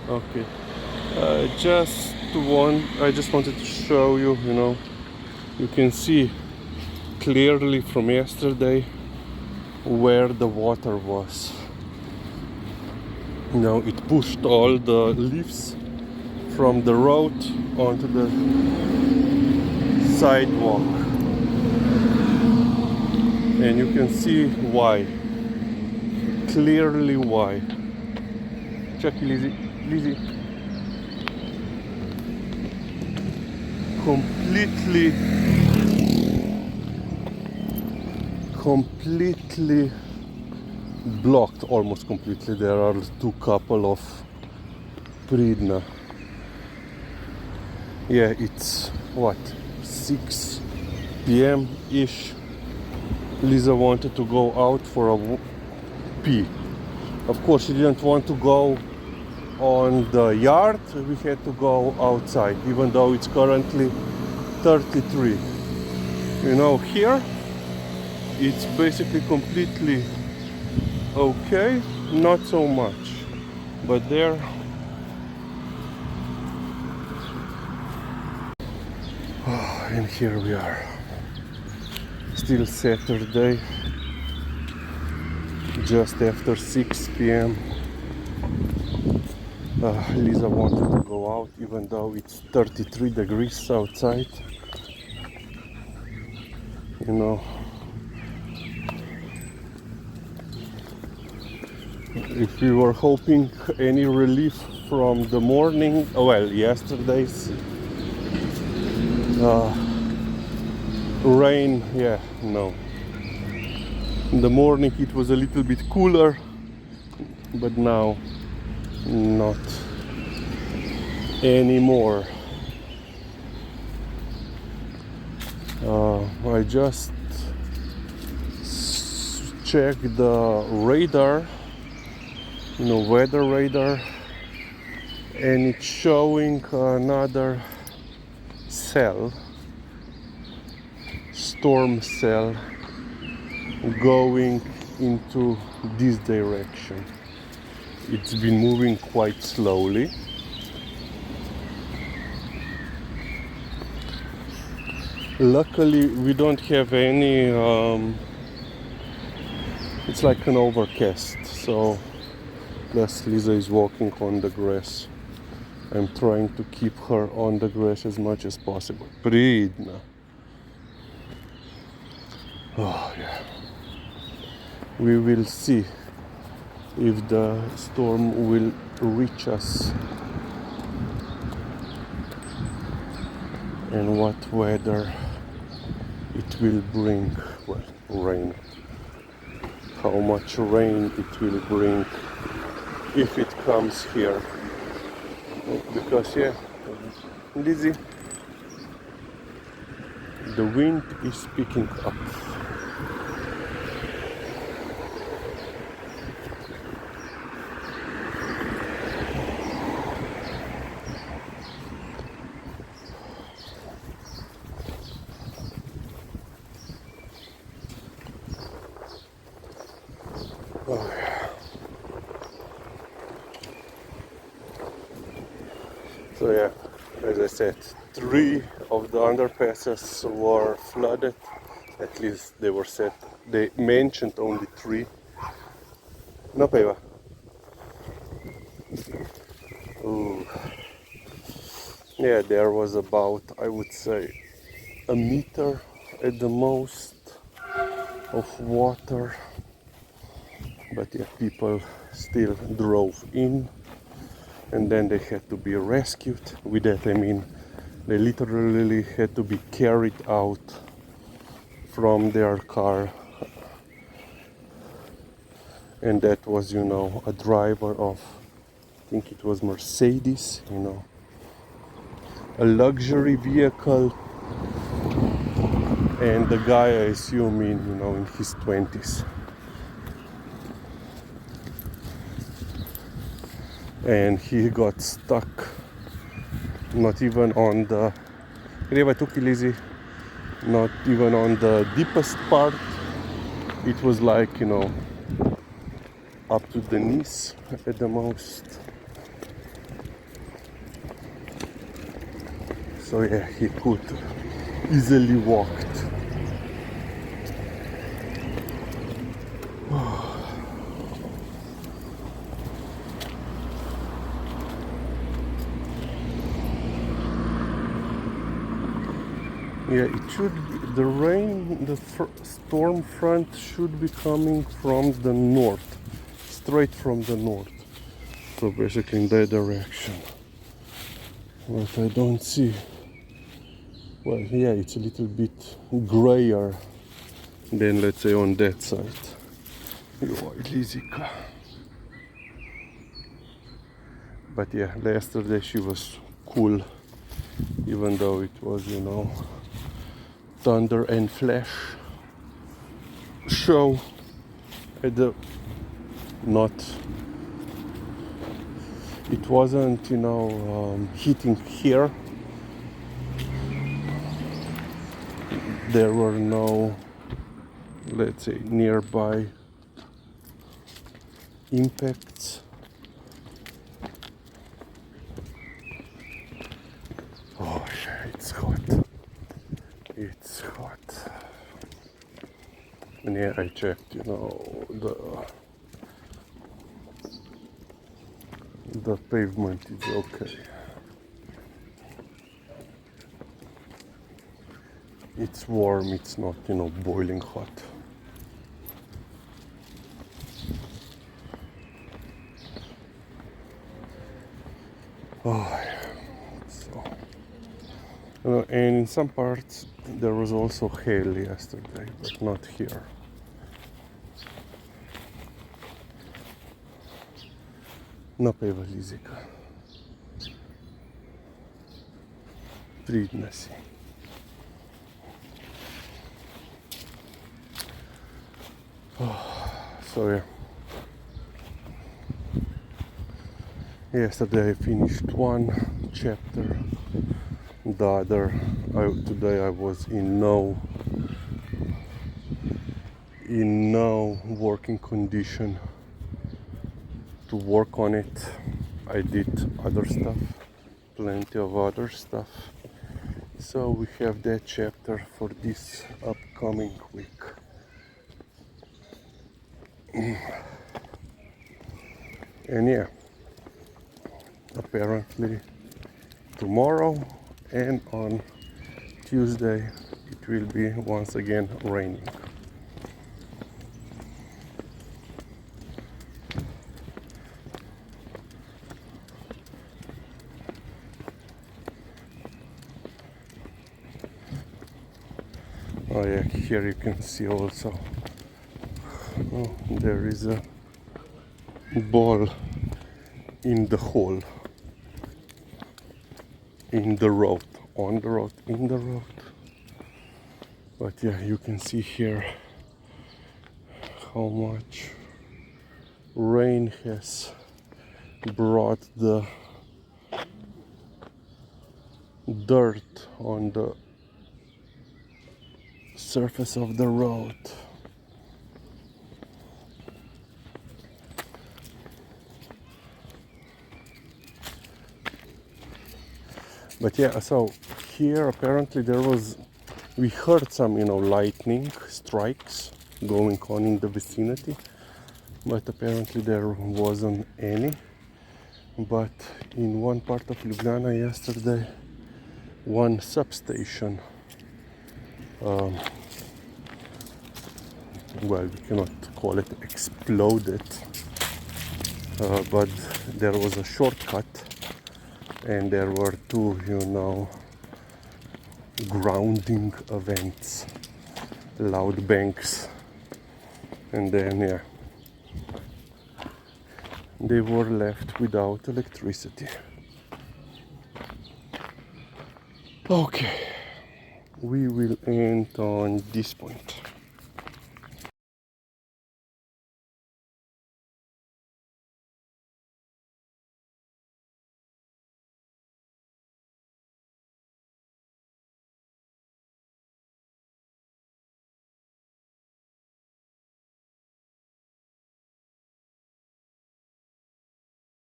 Okay. I just wanted to show you, you can see clearly from yesterday where the water was. It pushed all the leaves from the road onto the sidewalk. And you can see why. Clearly why. Check Lizzie. Lizzie. Completely blocked, almost completely. There are two couple of Pridna. Yeah, it's what, 6 p.m. ish. Liza wanted to go out for a pee. Of course, she didn't want to go on the yard. We had to go outside, even though it's currently 33. Here it's basically completely okay, not so much, but there. And here we are, still Saturday, just after 6 p.m. Lisa wanted to go out, even though it's 33 degrees outside. If we were hoping any relief from the morning, yesterday's rain, no. In the morning it was a little bit cooler, but now not anymore. I just checked the radar, weather radar, and it's showing another storm cell going into this direction. It's been moving quite slowly. Luckily, we don't have any, it's like an overcast, so plus Lisa is walking on the grass. I'm trying to keep her on the grass as much as possible. Pridna. Oh yeah. We will see if the storm will reach us and what weather it will bring. Well, rain. How much rain it will bring if it comes here. Because Lizzie, the wind is picking up. Oh, yeah. So as I said, 3 of the underpasses were flooded. At least they mentioned only 3. No peva. Ooh. Yeah, there was about, I would say, a meter at the most of water. But people still drove in, and then they had to be rescued. With that I mean they literally had to be carried out from their car, and that was a driver of, I think it was Mercedes, a luxury vehicle, and the guy, I assume, in his 20s. And he got stuck, not even on the not even on the deepest part. It was like up to the knees at the most. So yeah, he could easily walked. Yeah, it should be, the rain, the storm front should be coming from the north, straight from the north. So basically in that direction. But I don't see. Well, yeah, it's a little bit grayer than, let's say, on that side. But yeah, yesterday she was cool, even though it was, you know, thunder and flash show at the not. It wasn't, you know, hitting here. There were no, let's say, nearby impacts. Oh, it's hot. It's hot. And yeah, I checked, you know, the pavement is okay. It's warm, it's not, you know, boiling hot. Oh, so, you know, and in some parts there was also hail yesterday, but not here. Напeva Лизика. Видно си. So yeah. Yesterday I finished one chapter. The other, today I was in no working condition to work on it. I did other stuff, plenty of other stuff. So we have that chapter for this upcoming week. And yeah, apparently tomorrow and on Tuesday it will be once again raining. Oh yeah, here you can see also, oh, there is a ball in the hole, in the road, on the road, in the road. But yeah, you can see here how much rain has brought the dirt on the surface of the road. But yeah, so here apparently we heard some, you know, lightning strikes going on in the vicinity, but apparently there wasn't any. But in one part of Ljubljana yesterday, one substation, well, we cannot call it exploded, but there was a shortcut and there were two, you know, grounding events, loud bangs, and then yeah, they were left without electricity. Okay, we will end on this point.